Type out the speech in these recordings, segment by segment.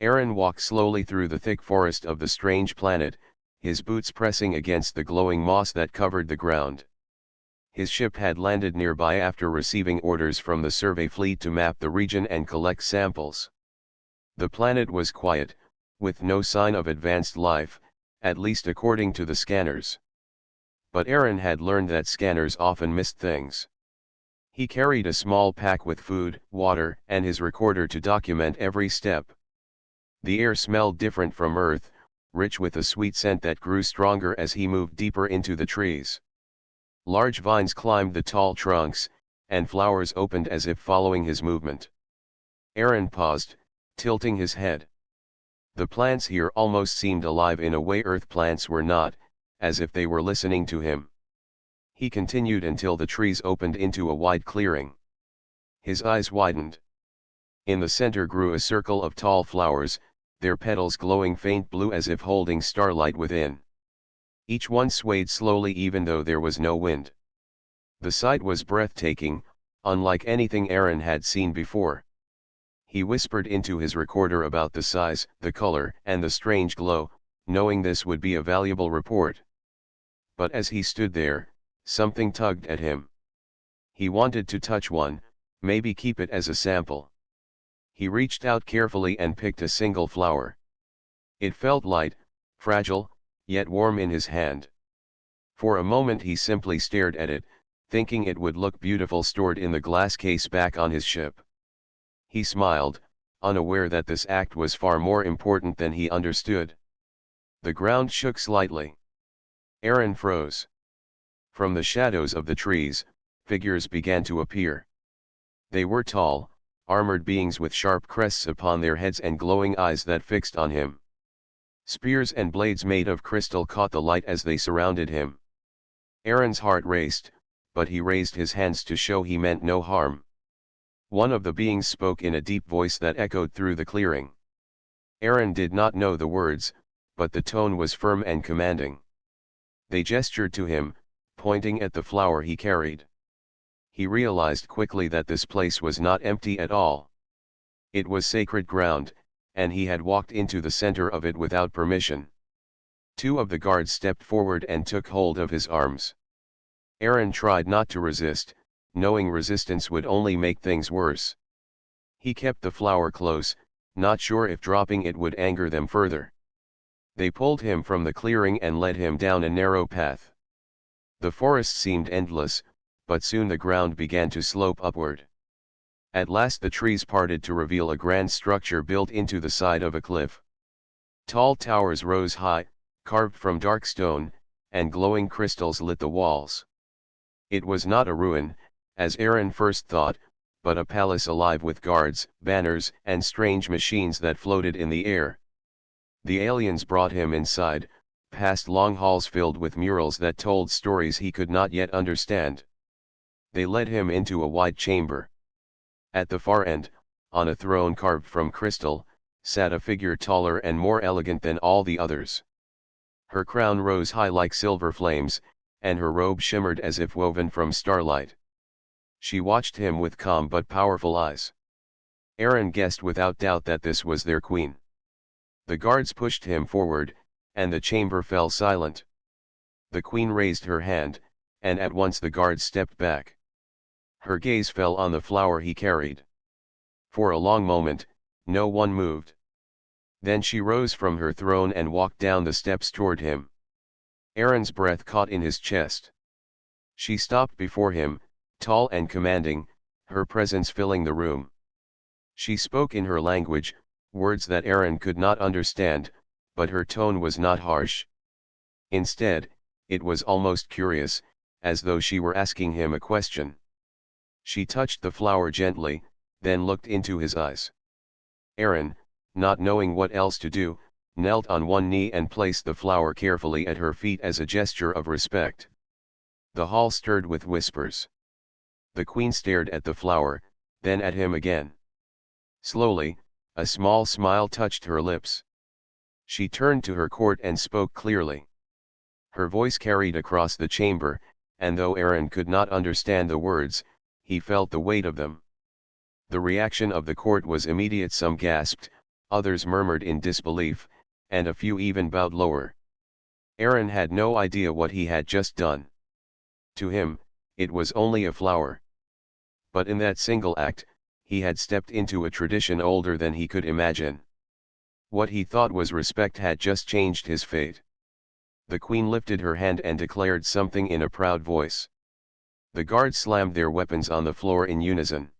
Aaron walked slowly through the thick forest of the strange planet, his boots pressing against the glowing moss that covered the ground. His ship had landed nearby after receiving orders from the survey fleet to map the region and collect samples. The planet was quiet, with no sign of advanced life, at least according to the scanners. But Aaron had learned that scanners often missed things. He carried a small pack with food, water, and his recorder to document every step. The air smelled different from Earth, rich with a sweet scent that grew stronger as he moved deeper into the trees. Large vines climbed the tall trunks, and flowers opened as if following his movement. Aaron paused, tilting his head. The plants here almost seemed alive in a way Earth plants were not, as if they were listening to him. He continued until the trees opened into a wide clearing. His eyes widened. In the center grew a circle of tall flowers, their petals glowing faint blue as if holding starlight within. Each one swayed slowly even though there was no wind. The sight was breathtaking, unlike anything Aaron had seen before. He whispered into his recorder about the size, the color, and the strange glow, knowing this would be a valuable report. But as he stood there, something tugged at him. He wanted to touch one, maybe keep it as a sample. He reached out carefully and picked a single flower. It felt light, fragile, yet warm in his hand. For a moment he simply stared at it, thinking it would look beautiful stored in the glass case back on his ship. He smiled, unaware that this act was far more important than he understood. The ground shook slightly. Aaron froze. From the shadows of the trees, figures began to appear. They were tall, armored beings with sharp crests upon their heads and glowing eyes that fixed on him. Spears and blades made of crystal caught the light as they surrounded him. Aaron's heart raced, but he raised his hands to show he meant no harm. One of the beings spoke in a deep voice that echoed through the clearing. Aaron did not know the words, but the tone was firm and commanding. They gestured to him, pointing at the flower he carried. He realized quickly that this place was not empty at all. It was sacred ground, and he had walked into the center of it without permission. Two of the guards stepped forward and took hold of his arms. Aaron tried not to resist, knowing resistance would only make things worse. He kept the flower close, not sure if dropping it would anger them further. They pulled him from the clearing and led him down a narrow path. The forest seemed endless, but soon the ground began to slope upward. At last the trees parted to reveal a grand structure built into the side of a cliff. Tall towers rose high, carved from dark stone, and glowing crystals lit the walls. It was not a ruin, as Aaron first thought, but a palace alive with guards, banners, and strange machines that floated in the air. The aliens brought him inside, past long halls filled with murals that told stories he could not yet understand. They led him into a wide chamber. At the far end, on a throne carved from crystal, sat a figure taller and more elegant than all the others. Her crown rose high like silver flames, and her robe shimmered as if woven from starlight. She watched him with calm but powerful eyes. Aaron guessed without doubt that this was their queen. The guards pushed him forward, and the chamber fell silent. The queen raised her hand, and at once the guards stepped back. Her gaze fell on the flower he carried. For a long moment, no one moved. Then she rose from her throne and walked down the steps toward him. Aaron's breath caught in his chest. She stopped before him, tall and commanding, her presence filling the room. She spoke in her language, words that Aaron could not understand, but her tone was not harsh. Instead, it was almost curious, as though she were asking him a question. She touched the flower gently, then looked into his eyes. Aaron, not knowing what else to do, knelt on one knee and placed the flower carefully at her feet as a gesture of respect. The hall stirred with whispers. The queen stared at the flower, then at him again. Slowly, a small smile touched her lips. She turned to her court and spoke clearly. Her voice carried across the chamber, and though Aaron could not understand the words, he felt the weight of them. The reaction of the court was immediate. Some gasped, others murmured in disbelief, and a few even bowed lower. Aaron had no idea what he had just done. To him, it was only a flower. But in that single act, he had stepped into a tradition older than he could imagine. What he thought was respect had just changed his fate. The queen lifted her hand and declared something in a proud voice. The guards slammed their weapons on the floor in unison.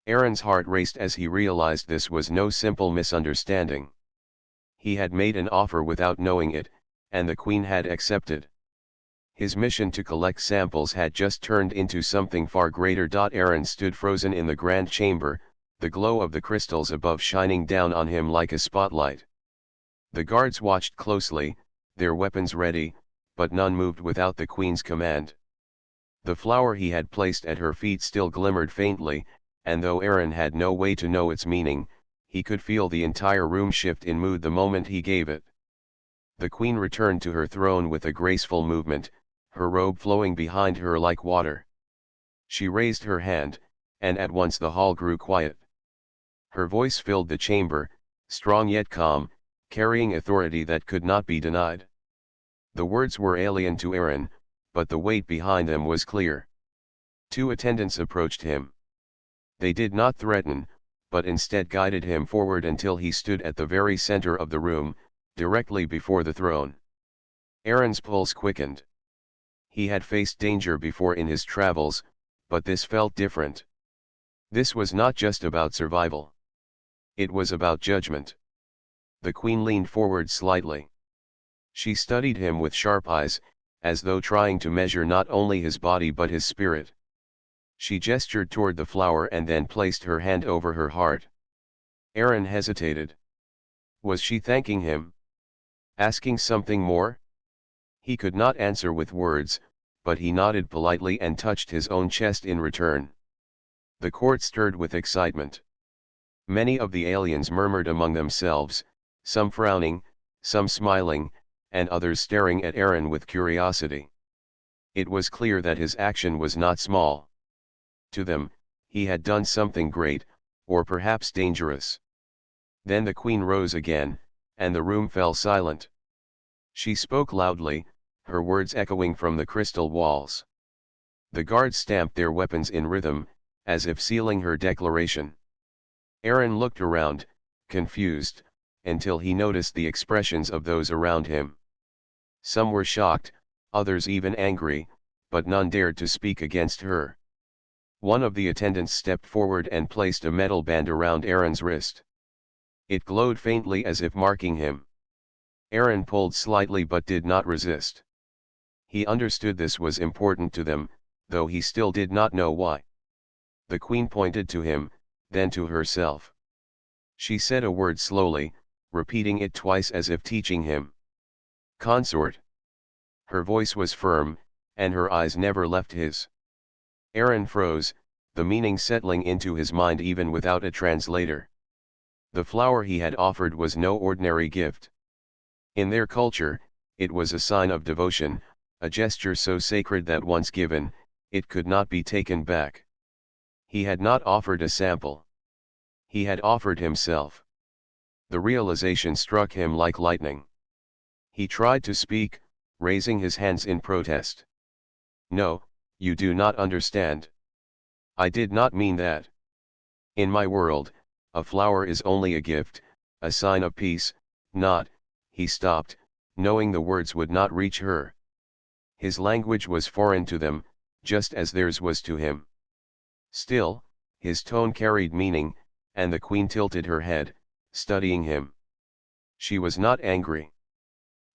Aaron's heart raced as he realized this was no simple misunderstanding. He had made an offer without knowing it, and the queen had accepted. His mission to collect samples had just turned into something far greater. Aaron stood frozen in the grand chamber, the glow of the crystals above shining down on him like a spotlight. The guards watched closely, their weapons ready, but none moved without the queen's command. The flower he had placed at her feet still glimmered faintly, and though Aaron had no way to know its meaning, he could feel the entire room shift in mood the moment he gave it. The queen returned to her throne with a graceful movement, her robe flowing behind her like water. She raised her hand, and at once the hall grew quiet. Her voice filled the chamber, strong yet calm, carrying authority that could not be denied. The words were alien to Aaron, but the weight behind them was clear. Two attendants approached him. They did not threaten, but instead guided him forward until he stood at the very center of the room, directly before the throne. Aaron's pulse quickened. He had faced danger before in his travels, but this felt different. This was not just about survival. It was about judgment. The queen leaned forward slightly. She studied him with sharp eyes, as though trying to measure not only his body but his spirit. She gestured toward the flower and then placed her hand over her heart. Aaron hesitated. Was she thanking him? Asking something more? He could not answer with words, but he nodded politely and touched his own chest in return. The court stirred with excitement. Many of the aliens murmured among themselves, some frowning, some smiling, and others staring at Aaron with curiosity. It was clear that his action was not small. To them, he had done something great, or perhaps dangerous. Then the queen rose again, and the room fell silent. She spoke loudly, her words echoing from the crystal walls. The guards stamped their weapons in rhythm, as if sealing her declaration. Aaron looked around, confused, until he noticed the expressions of those around him. Some were shocked, others even angry, but none dared to speak against her. One of the attendants stepped forward and placed a metal band around Aaron's wrist. It glowed faintly as if marking him. Aaron pulled slightly but did not resist. He understood this was important to them, though he still did not know why. The queen pointed to him, then to herself. She said a word slowly, repeating it twice as if teaching him. Consort. Her voice was firm, and her eyes never left his. Aaron froze, the meaning settling into his mind even without a translator. The flower he had offered was no ordinary gift. In their culture, it was a sign of devotion, a gesture so sacred that once given, it could not be taken back. He had not offered a sample. He had offered himself. The realization struck him like lightning. He tried to speak, raising his hands in protest. No, you do not understand. I did not mean that. In my world, a flower is only a gift, a sign of peace, not. He stopped, knowing the words would not reach her. His language was foreign to them, just as theirs was to him. Still, his tone carried meaning, and the queen tilted her head, studying him. She was not angry.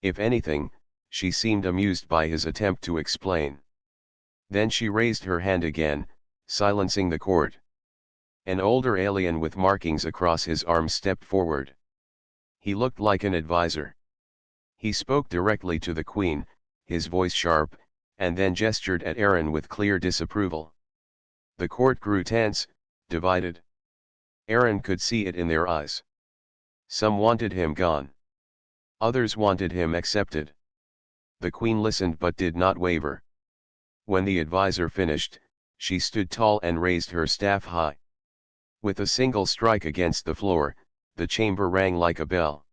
If anything, she seemed amused by his attempt to explain. Then she raised her hand again, silencing the court. An older alien with markings across his arm stepped forward. He looked like an advisor. He spoke directly to the queen, his voice sharp, and then gestured at Aaron with clear disapproval. The court grew tense, divided. Aaron could see it in their eyes. Some wanted him gone. Others wanted him accepted. The queen listened but did not waver. When the advisor finished, she stood tall and raised her staff high. With a single strike against the floor, the chamber rang like a bell.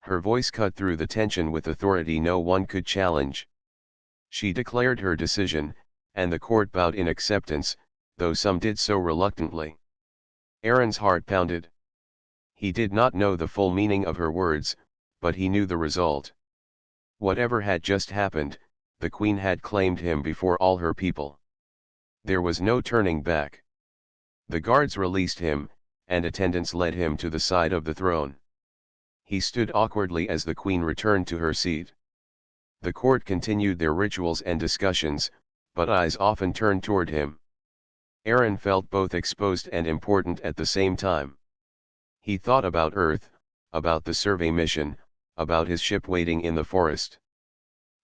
Her voice cut through the tension with authority no one could challenge. She declared her decision, and the court bowed in acceptance, though some did so reluctantly. Aaron's heart pounded. He did not know the full meaning of her words, but he knew the result. Whatever had just happened, the queen had claimed him before all her people. There was no turning back. The guards released him, and attendants led him to the side of the throne. He stood awkwardly as the queen returned to her seat. The court continued their rituals and discussions, but eyes often turned toward him. Aaron felt both exposed and important at the same time. He thought about Earth, about the survey mission, about his ship waiting in the forest.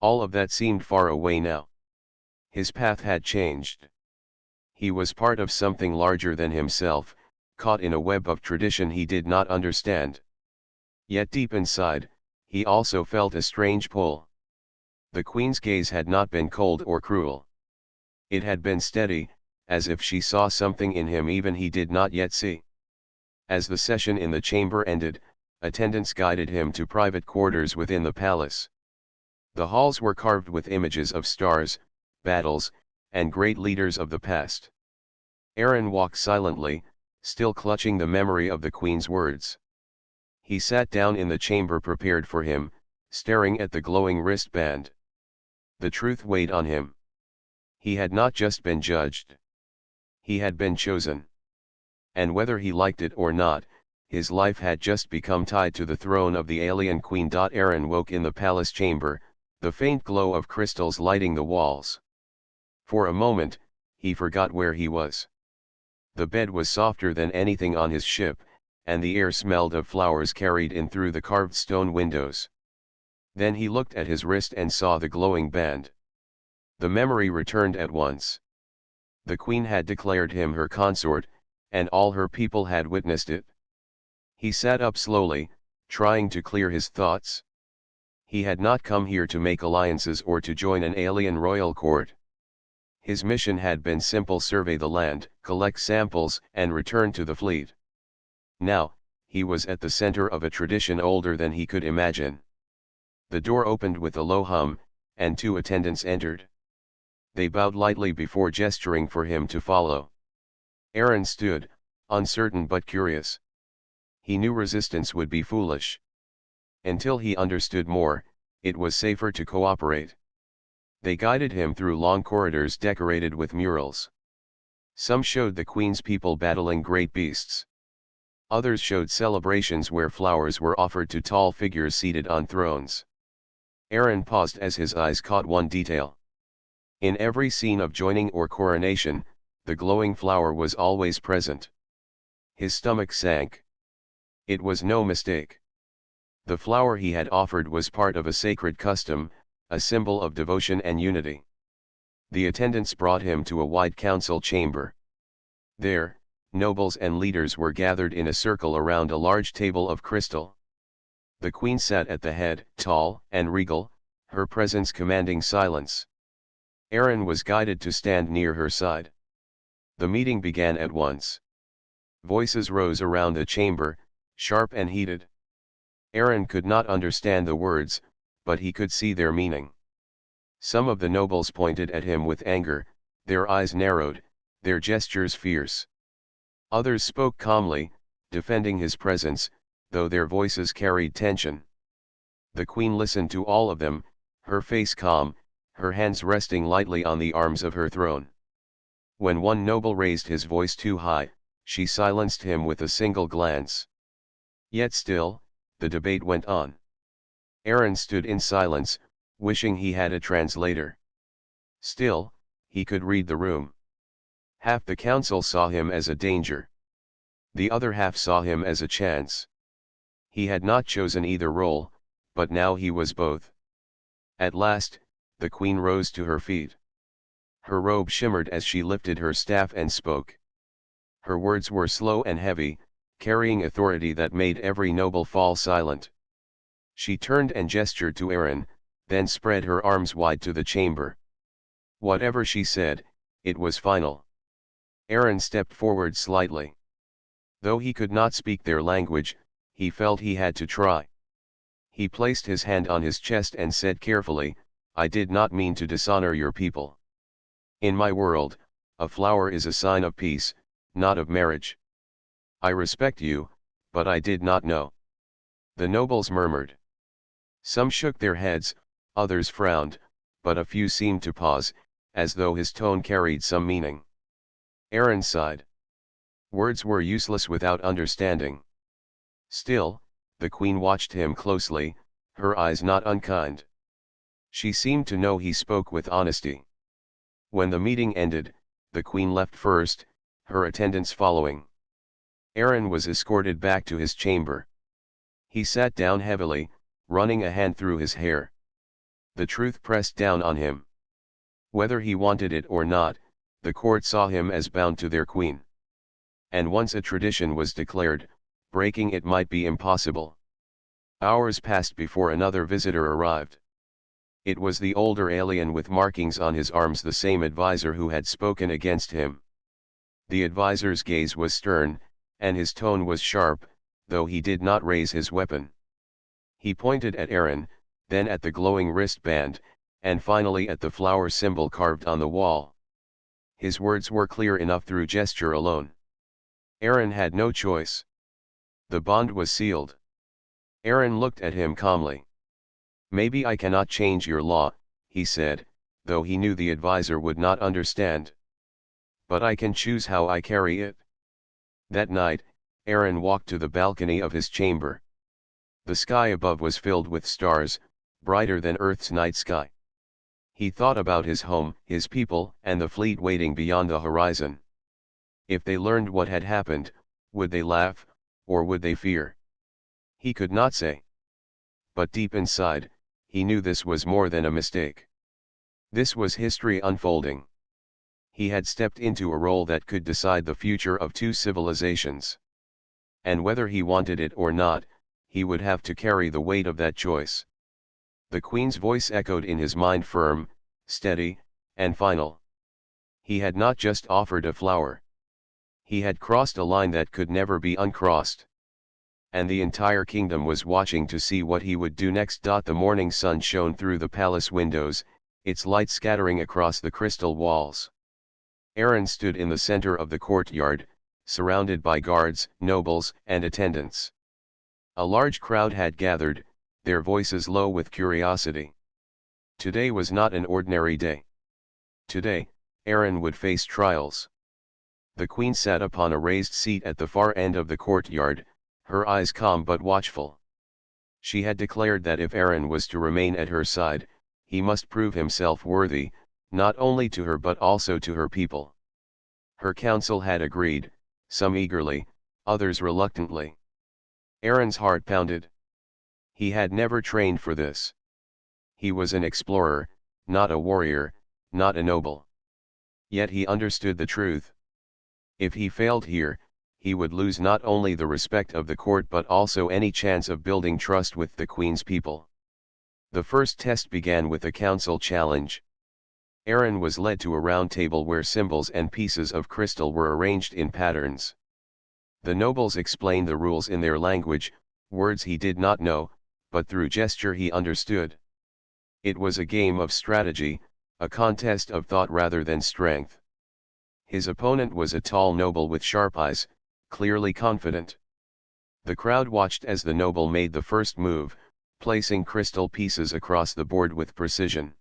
All of that seemed far away now. His path had changed. He was part of something larger than himself, caught in a web of tradition he did not understand. Yet deep inside, he also felt a strange pull. The queen's gaze had not been cold or cruel. It had been steady, as if she saw something in him even he did not yet see. As the session in the chamber ended, attendants guided him to private quarters within the palace. The halls were carved with images of stars, battles, and great leaders of the past. Aaron walked silently, still clutching the memory of the queen's words. He sat down in the chamber prepared for him, staring at the glowing wristband. The truth weighed on him. He had not just been judged. He had been chosen. And whether he liked it or not, his life had just become tied to the throne of the alien queen. Aaron woke in the palace chamber, the faint glow of crystals lighting the walls. For a moment, he forgot where he was. The bed was softer than anything on his ship, and the air smelled of flowers carried in through the carved stone windows. Then he looked at his wrist and saw the glowing band. The memory returned at once. The queen had declared him her consort, and all her people had witnessed it. He sat up slowly, trying to clear his thoughts. He had not come here to make alliances or to join an alien royal court. His mission had been simple: survey the land, collect samples, and return to the fleet. Now, he was at the center of a tradition older than he could imagine. The door opened with a low hum, and two attendants entered. They bowed lightly before gesturing for him to follow. Aaron stood, uncertain but curious. He knew resistance would be foolish. Until he understood more, it was safer to cooperate. They guided him through long corridors decorated with murals. Some showed the queen's people battling great beasts. Others showed celebrations where flowers were offered to tall figures seated on thrones. Aaron paused as his eyes caught one detail. In every scene of joining or coronation, the glowing flower was always present. His stomach sank. It was no mistake. The flower he had offered was part of a sacred custom, a symbol of devotion and unity. The attendants brought him to a wide council chamber. There, nobles and leaders were gathered in a circle around a large table of crystal. The queen sat at the head, tall and regal, her presence commanding silence. Aaron was guided to stand near her side. The meeting began at once. Voices rose around the chamber, sharp and heated. Aaron could not understand the words, but he could see their meaning. Some of the nobles pointed at him with anger, their eyes narrowed, their gestures fierce. Others spoke calmly, defending his presence, though their voices carried tension. The queen listened to all of them, her face calm, her hands resting lightly on the arms of her throne. When one noble raised his voice too high, she silenced him with a single glance. Yet still, the debate went on. Aaron stood in silence, wishing he had a translator. Still, he could read the room. Half the council saw him as a danger. The other half saw him as a chance. He had not chosen either role, but now he was both. At last, the queen rose to her feet. Her robe shimmered as she lifted her staff and spoke. Her words were slow and heavy, carrying authority that made every noble fall silent. She turned and gestured to Aaron, then spread her arms wide to the chamber. Whatever she said, it was final. Aaron stepped forward slightly. Though he could not speak their language, he felt he had to try. He placed his hand on his chest and said carefully, "I did not mean to dishonor your people. In my world, a flower is a sign of peace, not of marriage. I respect you, but I did not know." The nobles murmured. Some shook their heads, others frowned, but a few seemed to pause, as though his tone carried some meaning. Aaron sighed. Words were useless without understanding. Still, the queen watched him closely, her eyes not unkind. She seemed to know he spoke with honesty. When the meeting ended, the queen left first, her attendants following. Aaron was escorted back to his chamber. He sat down heavily, running a hand through his hair. The truth pressed down on him. Whether he wanted it or not, the court saw him as bound to their queen. And once a tradition was declared, breaking it might be impossible. Hours passed before another visitor arrived. It was the older alien with markings on his arms, the same advisor who had spoken against him. The advisor's gaze was stern, and his tone was sharp, though he did not raise his weapon. He pointed at Aaron, then at the glowing wristband, and finally at the flower symbol carved on the wall. His words were clear enough through gesture alone. Aaron had no choice. The bond was sealed. Aaron looked at him calmly. "Maybe I cannot change your law," he said, though he knew the advisor would not understand. "But I can choose how I carry it." That night, Aaron walked to the balcony of his chamber. The sky above was filled with stars, brighter than Earth's night sky. He thought about his home, his people, and the fleet waiting beyond the horizon. If they learned what had happened, would they laugh, or would they fear? He could not say. But deep inside, he knew this was more than a mistake. This was history unfolding. He had stepped into a role that could decide the future of two civilizations. And whether he wanted it or not, he would have to carry the weight of that choice. The queen's voice echoed in his mind, firm, steady, and final. He had not just offered a flower. He had crossed a line that could never be uncrossed. And the entire kingdom was watching to see what he would do next. The morning sun shone through the palace windows, its light scattering across the crystal walls. Aaron stood in the center of the courtyard, surrounded by guards, nobles, and attendants. A large crowd had gathered, their voices low with curiosity. Today was not an ordinary day. Today, Aaron would face trials. The queen sat upon a raised seat at the far end of the courtyard, her eyes calm but watchful. She had declared that if Aaron was to remain at her side, he must prove himself worthy, not only to her but also to her people. Her council had agreed, some eagerly, others reluctantly. Aaron's heart pounded. He had never trained for this. He was an explorer, not a warrior, not a noble. Yet he understood the truth. If he failed here, he would lose not only the respect of the court but also any chance of building trust with the queen's people. The first test began with a council challenge. Aaron was led to a round table where symbols and pieces of crystal were arranged in patterns. The nobles explained the rules in their language, words he did not know, but through gesture he understood. It was a game of strategy, a contest of thought rather than strength. His opponent was a tall noble with sharp eyes, clearly confident. The crowd watched as the noble made the first move, placing crystal pieces across the board with precision.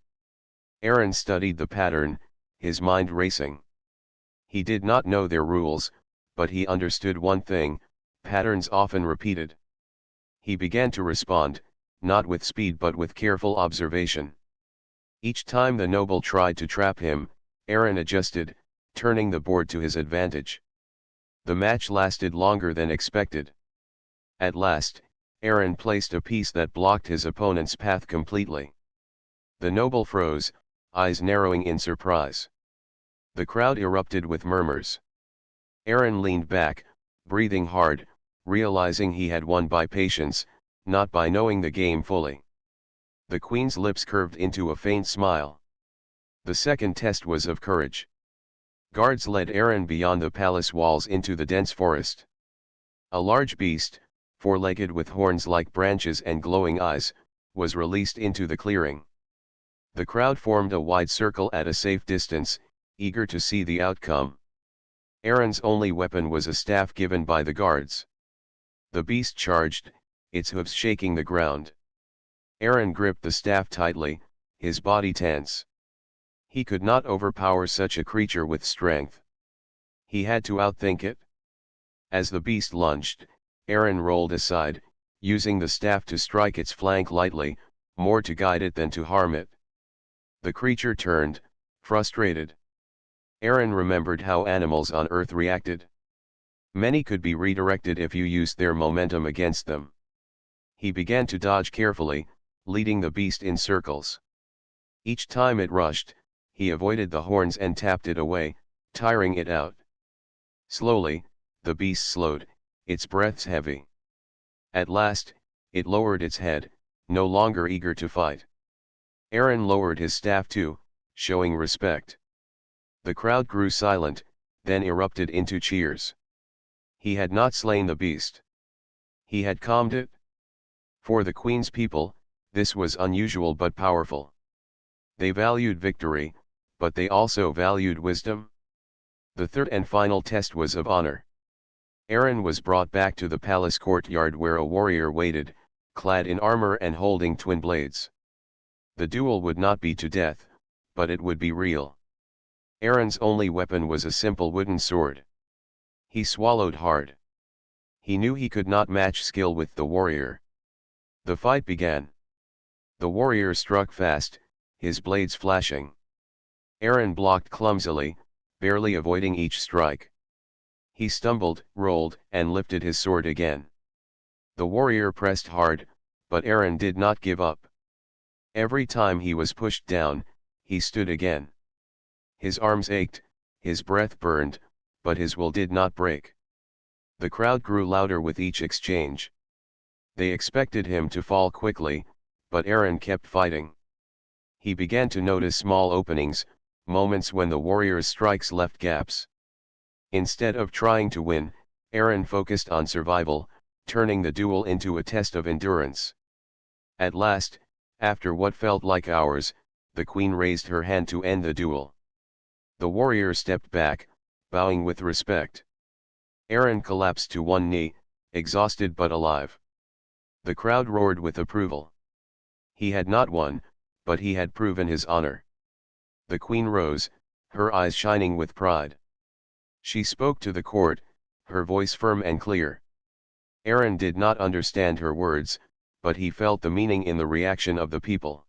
Aaron studied the pattern, his mind racing. He did not know their rules, but he understood one thing: patterns often repeated. He began to respond, not with speed but with careful observation. Each time the noble tried to trap him, Aaron adjusted, turning the board to his advantage. The match lasted longer than expected. At last, Aaron placed a piece that blocked his opponent's path completely. The noble froze, eyes narrowing in surprise. The crowd erupted with murmurs. Aaron leaned back, breathing hard, realizing he had won by patience, not by knowing the game fully. The queen's lips curved into a faint smile. The second test was of courage. Guards led Aaron beyond the palace walls into the dense forest. A large beast, four-legged with horns like branches and glowing eyes, was released into the clearing. The crowd formed a wide circle at a safe distance, eager to see the outcome. Aaron's only weapon was a staff given by the guards. The beast charged, its hooves shaking the ground. Aaron gripped the staff tightly, his body tense. He could not overpower such a creature with strength. He had to outthink it. As the beast lunged, Aaron rolled aside, using the staff to strike its flank lightly, more to guide it than to harm it. The creature turned, frustrated. Aaron remembered how animals on Earth reacted. Many could be redirected if you used their momentum against them. He began to dodge carefully, leading the beast in circles. Each time it rushed, he avoided the horns and tapped it away, tiring it out. Slowly, the beast slowed, its breaths heavy. At last, it lowered its head, no longer eager to fight. Aaron lowered his staff too, showing respect. The crowd grew silent, then erupted into cheers. He had not slain the beast. He had calmed it. For the Queen's people, this was unusual but powerful. They valued victory, but they also valued wisdom. The third and final test was of honor. Aaron was brought back to the palace courtyard where a warrior waited, clad in armor and holding twin blades. The duel would not be to death, but it would be real. Aaron's only weapon was a simple wooden sword. He swallowed hard. He knew he could not match skill with the warrior. The fight began. The warrior struck fast, his blades flashing. Aaron blocked clumsily, barely avoiding each strike. He stumbled, rolled, and lifted his sword again. The warrior pressed hard, but Aaron did not give up. Every time he was pushed down, he stood again. His arms ached, his breath burned, but his will did not break. The crowd grew louder with each exchange. They expected him to fall quickly, but Aaron kept fighting. He began to notice small openings, moments when the warrior's strikes left gaps. Instead of trying to win, Aaron focused on survival, turning the duel into a test of endurance. At last, after what felt like hours, the Queen raised her hand to end the duel. The warrior stepped back, bowing with respect. Aaron collapsed to one knee, exhausted but alive. The crowd roared with approval. He had not won, but he had proven his honor. The Queen rose, her eyes shining with pride. She spoke to the court, her voice firm and clear. Aaron did not understand her words, but he felt the meaning in the reaction of the people.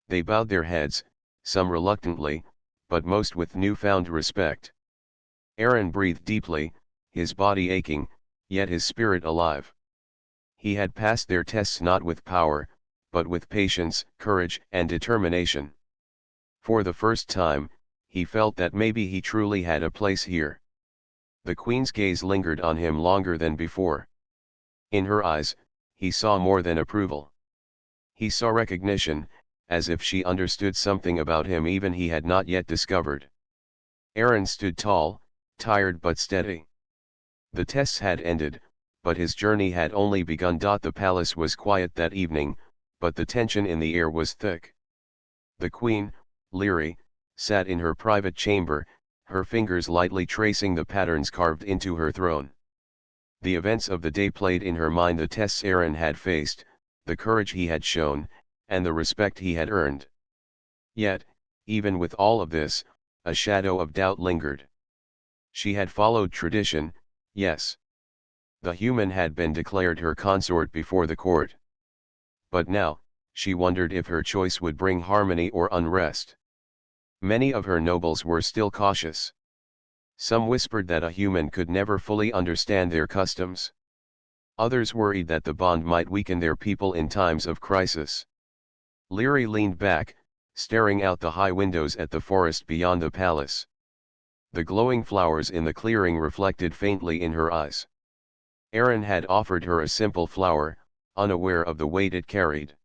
They bowed their heads, some reluctantly, but most with newfound respect. Aaron breathed deeply, his body aching, yet his spirit alive. He had passed their tests not with power, but with patience, courage, and determination. For the first time, he felt that maybe he truly had a place here. The Queen's gaze lingered on him longer than before. In her eyes, he saw more than approval. He saw recognition, as if she understood something about him even he had not yet discovered. Aaron stood tall, tired but steady. The tests had ended, but his journey had only begun. The palace was quiet that evening, but the tension in the air was thick. The Queen, Leary, sat in her private chamber, her fingers lightly tracing the patterns carved into her throne. The events of the day played in her mind, the tests Aaron had faced, the courage he had shown, and the respect he had earned. Yet, even with all of this, a shadow of doubt lingered. She had followed tradition, yes. The human had been declared her consort before the court. But now, she wondered if her choice would bring harmony or unrest. Many of her nobles were still cautious. Some whispered that a human could never fully understand their customs. Others worried that the bond might weaken their people in times of crisis. Leary leaned back, staring out the high windows at the forest beyond the palace. The glowing flowers in the clearing reflected faintly in her eyes. Aaron had offered her a simple flower, unaware of the weight it carried.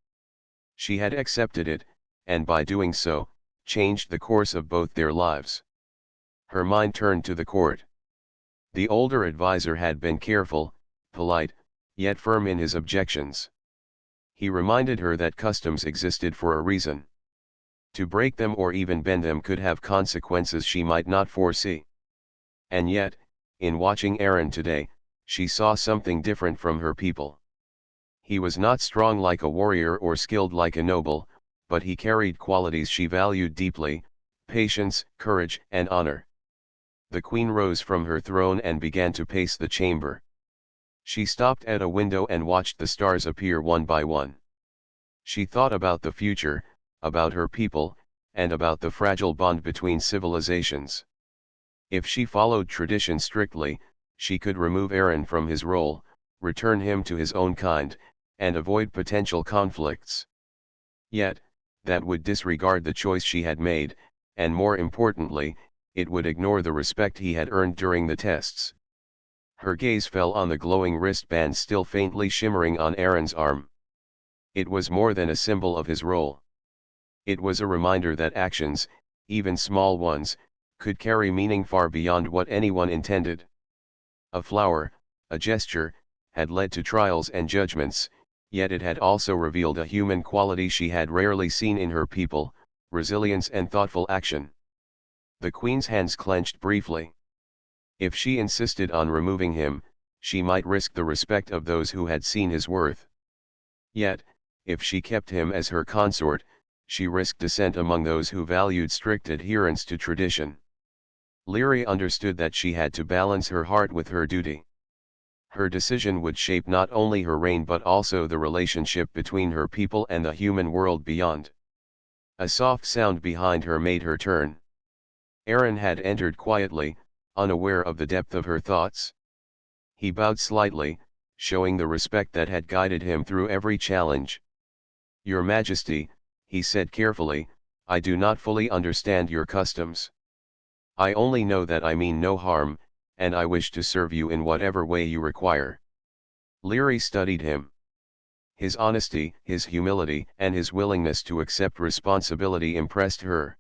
She had accepted it, and by doing so, changed the course of both their lives. Her mind turned to the court. The older advisor had been careful, polite, yet firm in his objections. He reminded her that customs existed for a reason. To break them or even bend them could have consequences she might not foresee. And yet, in watching Aaron today, she saw something different from her people. He was not strong like a warrior or skilled like a noble, but he carried qualities she valued deeply: patience, courage, and honor. The queen rose from her throne and began to pace the chamber. She stopped at a window and watched the stars appear one by one. She thought about the future, about her people, and about the fragile bond between civilizations. If she followed tradition strictly, she could remove Aaron from his role, return him to his own kind, and avoid potential conflicts. Yet, that would disregard the choice she had made, and more importantly, it would ignore the respect he had earned during the tests. Her gaze fell on the glowing wristband still faintly shimmering on Aaron's arm. It was more than a symbol of his role. It was a reminder that actions, even small ones, could carry meaning far beyond what anyone intended. A flower, a gesture, had led to trials and judgments, yet it had also revealed a human quality she had rarely seen in her people: resilience and thoughtful action. The queen's hands clenched briefly. If she insisted on removing him, she might risk the respect of those who had seen his worth. Yet, if she kept him as her consort, she risked dissent among those who valued strict adherence to tradition. Leary understood that she had to balance her heart with her duty. Her decision would shape not only her reign but also the relationship between her people and the human world beyond. A soft sound behind her made her turn. Aaron had entered quietly, unaware of the depth of her thoughts. He bowed slightly, showing the respect that had guided him through every challenge. "Your Majesty," he said carefully, "I do not fully understand your customs. I only know that I mean no harm, and I wish to serve you in whatever way you require." Leary studied him. His honesty, his humility, and his willingness to accept responsibility impressed her.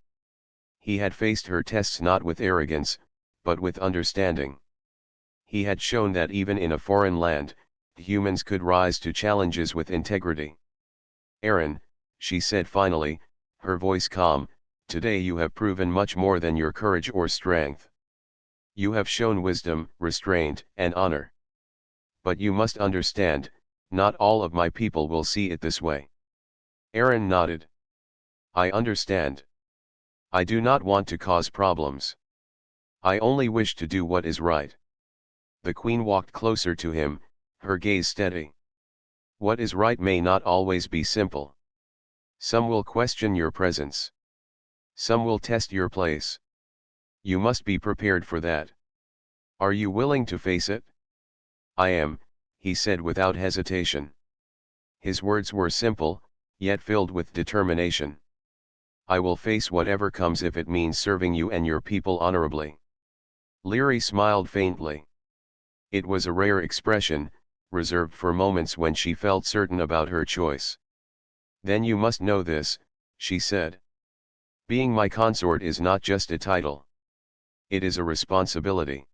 He had faced her tests not with arrogance, but with understanding. He had shown that even in a foreign land, humans could rise to challenges with integrity. "Aaron," she said finally, her voice calm, "today you have proven much more than your courage or strength. You have shown wisdom, restraint, and honor. But you must understand, not all of my people will see it this way." Aaron nodded. "I understand. I do not want to cause problems. I only wish to do what is right." The queen walked closer to him, her gaze steady. "What is right may not always be simple. Some will question your presence. Some will test your place. You must be prepared for that. Are you willing to face it?" "I am," he said without hesitation. His words were simple, yet filled with determination. "I will face whatever comes if it means serving you and your people honorably." Leary smiled faintly. It was a rare expression, reserved for moments when she felt certain about her choice. "Then you must know this," she said. "Being my consort is not just a title. It is a responsibility.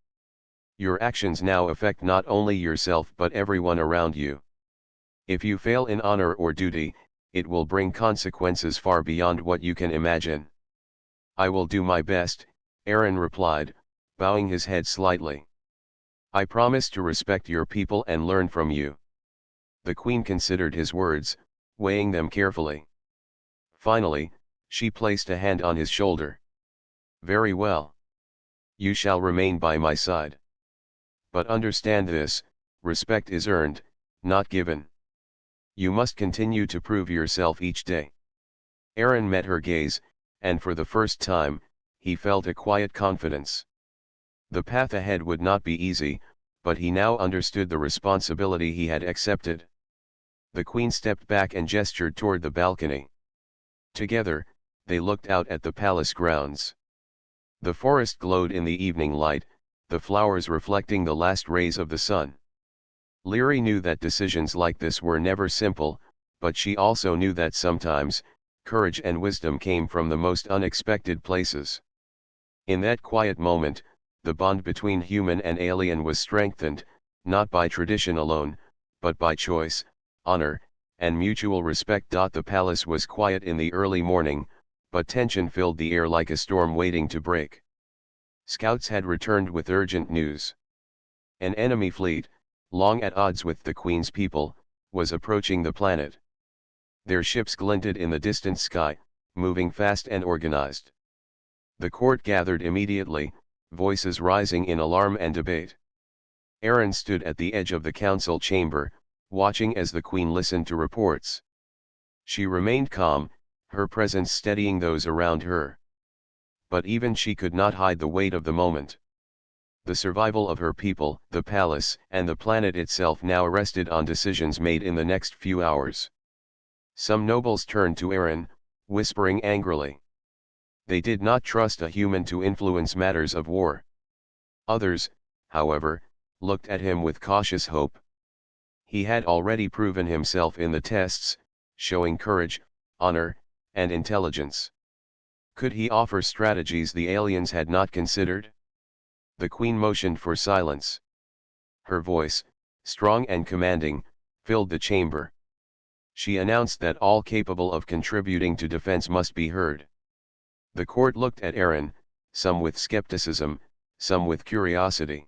Your actions now affect not only yourself but everyone around you. If you fail in honor or duty, it will bring consequences far beyond what you can imagine." "I will do my best," Aaron replied, bowing his head slightly. "I promise to respect your people and learn from you." The queen considered his words, weighing them carefully. Finally, she placed a hand on his shoulder. "Very well. You shall remain by my side. But understand this: respect is earned, not given. You must continue to prove yourself each day." Aaron met her gaze, and for the first time, he felt a quiet confidence. The path ahead would not be easy, but he now understood the responsibility he had accepted. The queen stepped back and gestured toward the balcony. Together, they looked out at the palace grounds. The forest glowed in the evening light, the flowers reflecting the last rays of the sun. Leary knew that decisions like this were never simple, but she also knew that sometimes, courage and wisdom came from the most unexpected places. In that quiet moment, the bond between human and alien was strengthened, not by tradition alone, but by choice, honor, and mutual respect. The palace was quiet in the early morning, but tension filled the air like a storm waiting to break. Scouts had returned with urgent news. An enemy fleet, long at odds with the Queen's people, was approaching the planet. Their ships glinted in the distant sky, moving fast and organized. The court gathered immediately, voices rising in alarm and debate. Aaron stood at the edge of the council chamber, watching as the Queen listened to reports. She remained calm, her presence steadying those around her. But even she could not hide the weight of the moment. The survival of her people, the palace, and the planet itself now rested on decisions made in the next few hours. Some nobles turned to Aaron, whispering angrily. They did not trust a human to influence matters of war. Others, however, looked at him with cautious hope. He had already proven himself in the tests, showing courage, honor, and intelligence. Could he offer strategies the aliens had not considered? The Queen motioned for silence. Her voice, strong and commanding, filled the chamber. She announced that all capable of contributing to defense must be heard. The court looked at Aaron, some with skepticism, some with curiosity.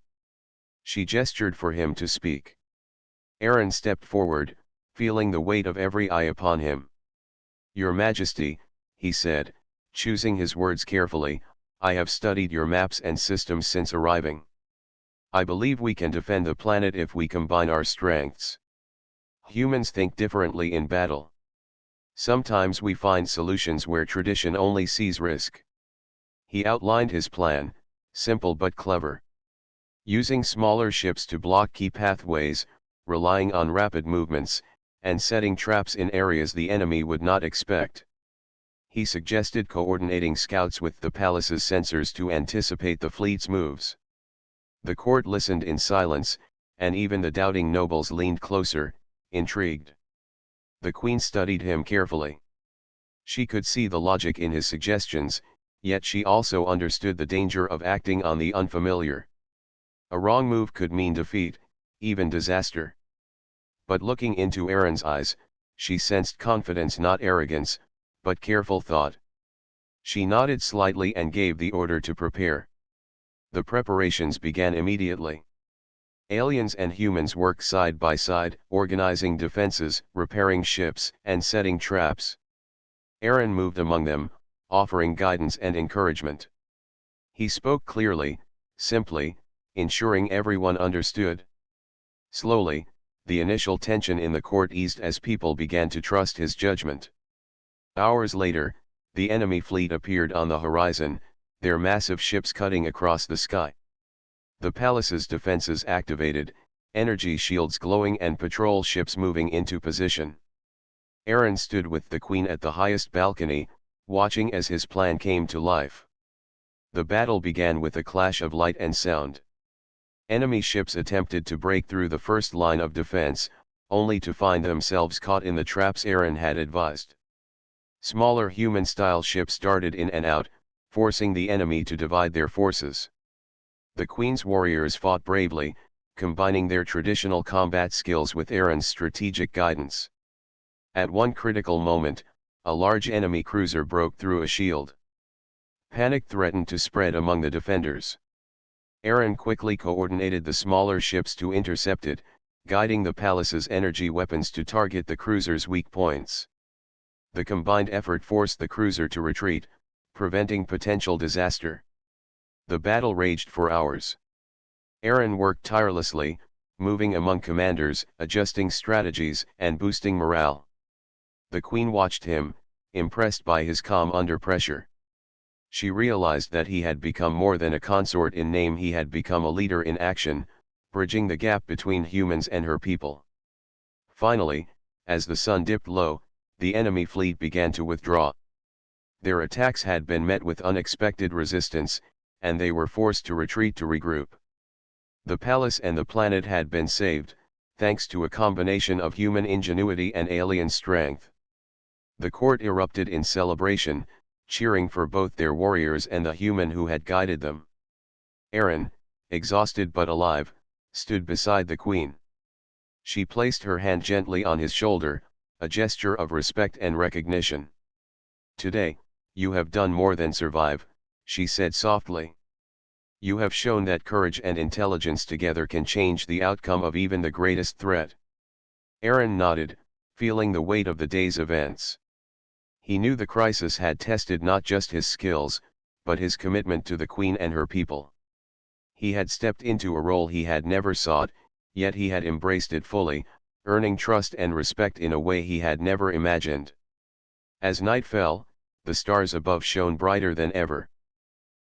She gestured for him to speak. Aaron stepped forward, feeling the weight of every eye upon him. "Your Majesty," he said, choosing his words carefully, "I have studied your maps and systems since arriving. I believe we can defend the planet if we combine our strengths. Humans think differently in battle. Sometimes we find solutions where tradition only sees risk." He outlined his plan, simple but clever. Using smaller ships to block key pathways, relying on rapid movements, and setting traps in areas the enemy would not expect. He suggested coordinating scouts with the palace's sensors to anticipate the fleet's moves. The court listened in silence, and even the doubting nobles leaned closer, intrigued. The Queen studied him carefully. She could see the logic in his suggestions, yet she also understood the danger of acting on the unfamiliar. A wrong move could mean defeat, even disaster. But looking into Aaron's eyes, she sensed confidence, not arrogance, but careful thought. She nodded slightly and gave the order to prepare. The preparations began immediately. Aliens and humans worked side by side, organizing defenses, repairing ships, and setting traps. Aaron moved among them, offering guidance and encouragement. He spoke clearly, simply, ensuring everyone understood. Slowly, the initial tension in the court eased as people began to trust his judgment. Hours later, the enemy fleet appeared on the horizon, their massive ships cutting across the sky. The palace's defenses activated, energy shields glowing and patrol ships moving into position. Aaron stood with the Queen at the highest balcony, watching as his plan came to life. The battle began with a clash of light and sound. Enemy ships attempted to break through the first line of defense, only to find themselves caught in the traps Aaron had advised. Smaller human-style ships darted in and out, forcing the enemy to divide their forces. The Queen's warriors fought bravely, combining their traditional combat skills with Aaron's strategic guidance. At one critical moment, a large enemy cruiser broke through a shield. Panic threatened to spread among the defenders. Aaron quickly coordinated the smaller ships to intercept it, guiding the palace's energy weapons to target the cruiser's weak points. The combined effort forced the cruiser to retreat, preventing potential disaster. The battle raged for hours. Aaron worked tirelessly, moving among commanders, adjusting strategies, and boosting morale. The Queen watched him, impressed by his calm under pressure. She realized that he had become more than a consort in name, he had become a leader in action, bridging the gap between humans and her people. Finally, as the sun dipped low, the enemy fleet began to withdraw. Their attacks had been met with unexpected resistance, and they were forced to retreat to regroup. The palace and the planet had been saved, thanks to a combination of human ingenuity and alien strength. The court erupted in celebration, cheering for both their warriors and the human who had guided them. Aaron, exhausted but alive, stood beside the Queen. She placed her hand gently on his shoulder, a gesture of respect and recognition. "Today, you have done more than survive," she said softly. "You have shown that courage and intelligence together can change the outcome of even the greatest threat." Aaron nodded, feeling the weight of the day's events. He knew the crisis had tested not just his skills, but his commitment to the Queen and her people. He had stepped into a role he had never sought, yet he had embraced it fully, earning trust and respect in a way he had never imagined. As night fell, the stars above shone brighter than ever.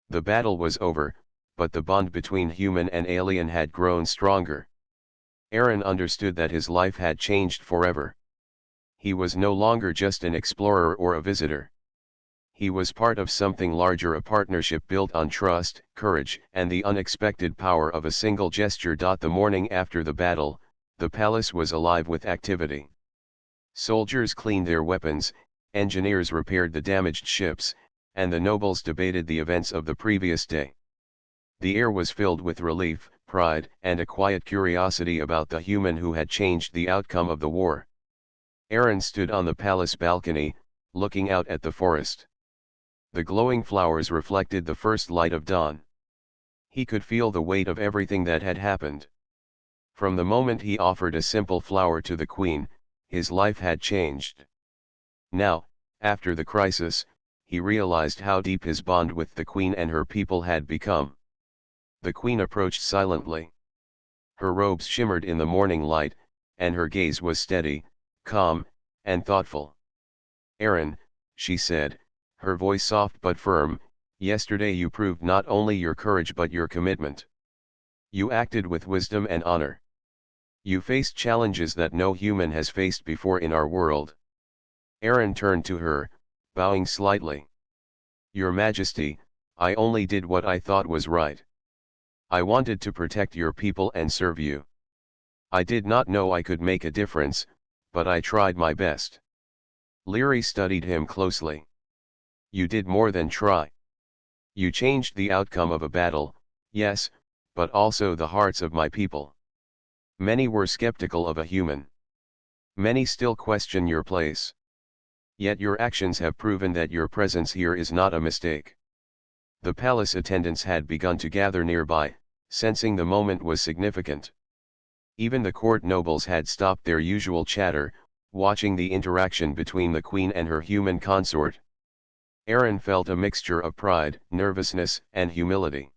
The battle was over, but the bond between human and alien had grown stronger. Aaron understood that his life had changed forever. He was no longer just an explorer or a visitor. He was part of something larger, a partnership built on trust, courage, and the unexpected power of a single gesture. The morning after the battle, the palace was alive with activity. Soldiers cleaned their weapons, engineers repaired the damaged ships, and the nobles debated the events of the previous day. The air was filled with relief, pride, and a quiet curiosity about the human who had changed the outcome of the war. Aaron stood on the palace balcony, looking out at the forest. The glowing flowers reflected the first light of dawn. He could feel the weight of everything that had happened. From the moment he offered a simple flower to the Queen, his life had changed. Now, after the crisis, he realized how deep his bond with the Queen and her people had become. The Queen approached silently. Her robes shimmered in the morning light, and her gaze was steady, calm, and thoughtful. "Aaron," she said, her voice soft but firm, "yesterday you proved not only your courage but your commitment. You acted with wisdom and honor. You faced challenges that no human has faced before in our world." Aaron turned to her, bowing slightly. "Your Majesty, I only did what I thought was right. I wanted to protect your people and serve you. I did not know I could make a difference, but I tried my best." Leary studied him closely. "You did more than try. You changed the outcome of a battle, yes, but also the hearts of my people. Many were skeptical of a human. Many still question your place. Yet your actions have proven that your presence here is not a mistake." The palace attendants had begun to gather nearby, sensing the moment was significant. Even the court nobles had stopped their usual chatter, watching the interaction between the Queen and her human consort. Aaron felt a mixture of pride, nervousness, and humility.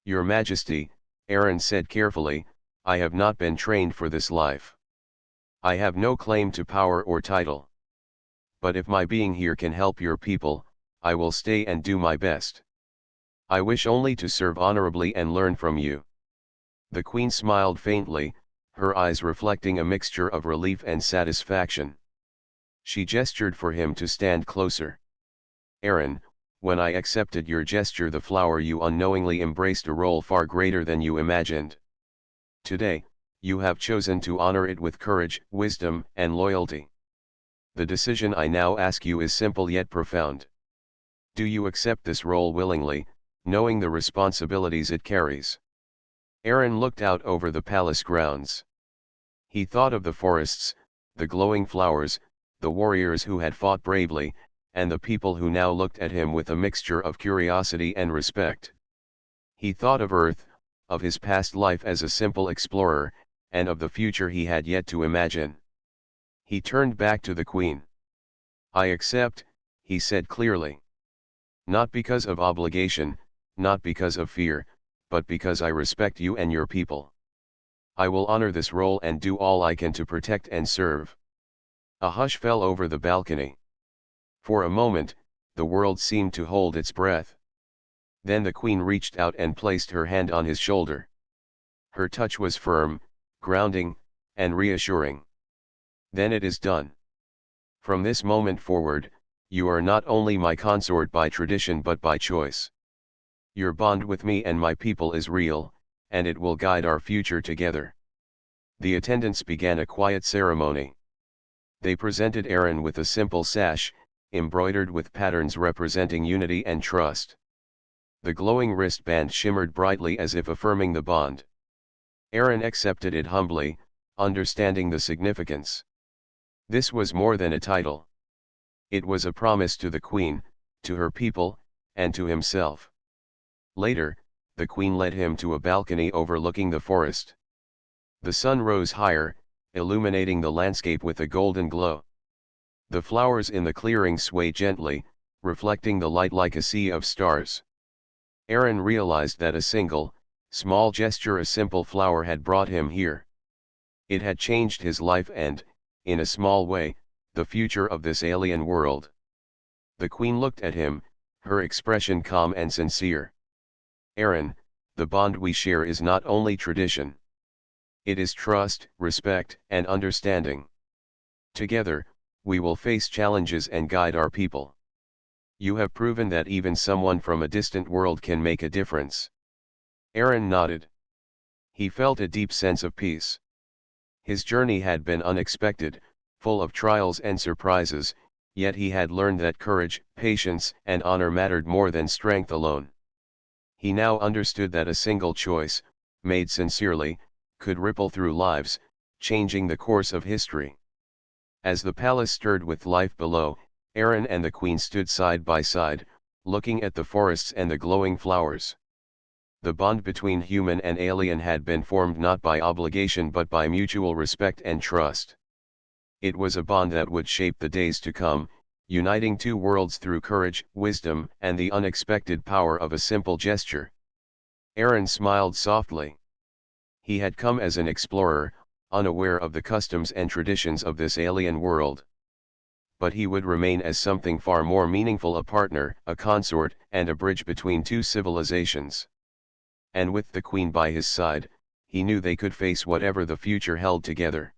"Your Majesty," Aaron said carefully, "I have not been trained for this life. I have no claim to power or title. But if my being here can help your people, I will stay and do my best. I wish only to serve honorably and learn from you." The Queen smiled faintly, her eyes reflecting a mixture of relief and satisfaction. She gestured for him to stand closer. "Aaron, when I accepted your gesture, the flower you unknowingly embraced a role far greater than you imagined. Today, you have chosen to honor it with courage, wisdom, and loyalty. The decision I now ask you is simple yet profound. Do you accept this role willingly, knowing the responsibilities it carries?" Aaron looked out over the palace grounds. He thought of the forests, the glowing flowers, the warriors who had fought bravely, and the people who now looked at him with a mixture of curiosity and respect. He thought of Earth, of his past life as a simple explorer, and of the future he had yet to imagine. He turned back to the Queen. "I accept," he said clearly. "Not because of obligation, not because of fear, but because I respect you and your people. I will honor this role and do all I can to protect and serve." A hush fell over the balcony. For a moment, the world seemed to hold its breath. Then the Queen reached out and placed her hand on his shoulder. Her touch was firm, grounding, and reassuring. "Then it is done. From this moment forward, you are not only my consort by tradition but by choice. Your bond with me and my people is real, and it will guide our future together." The attendants began a quiet ceremony. They presented Aaron with a simple sash, embroidered with patterns representing unity and trust. The glowing wristband shimmered brightly as if affirming the bond. Aaron accepted it humbly, understanding the significance. This was more than a title. It was a promise to the queen, to her people, and to himself. Later, the queen led him to a balcony overlooking the forest. The sun rose higher, illuminating the landscape with a golden glow. The flowers in the clearing swayed gently, reflecting the light like a sea of stars. Aaron realized that a single, small gesture, a simple flower, had brought him here. It had changed his life and, in a small way, the future of this alien world. The queen looked at him, her expression calm and sincere. Aaron, the bond we share is not only tradition. It is trust, respect, and understanding. Together, we will face challenges and guide our people. You have proven that even someone from a distant world can make a difference. Aaron nodded. He felt a deep sense of peace. His journey had been unexpected, full of trials and surprises, yet he had learned that courage, patience, and honor mattered more than strength alone. He now understood that a single choice, made sincerely, could ripple through lives, changing the course of history. As the palace stirred with life below, Aaron and the queen stood side by side, looking at the forests and the glowing flowers. The bond between human and alien had been formed not by obligation but by mutual respect and trust. It was a bond that would shape the days to come, uniting two worlds through courage, wisdom, and the unexpected power of a simple gesture. Aaron smiled softly. He had come as an explorer, unaware of the customs and traditions of this alien world. But he would remain as something far more meaningful: a partner, a consort, and a bridge between two civilizations. And with the queen by his side, he knew they could face whatever the future held together.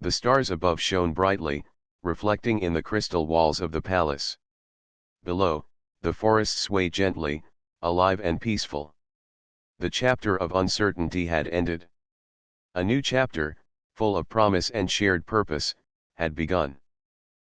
The stars above shone brightly, reflecting in the crystal walls of the palace. Below, the forest swayed gently, alive and peaceful. The chapter of uncertainty had ended. A new chapter, full of promise and shared purpose, had begun.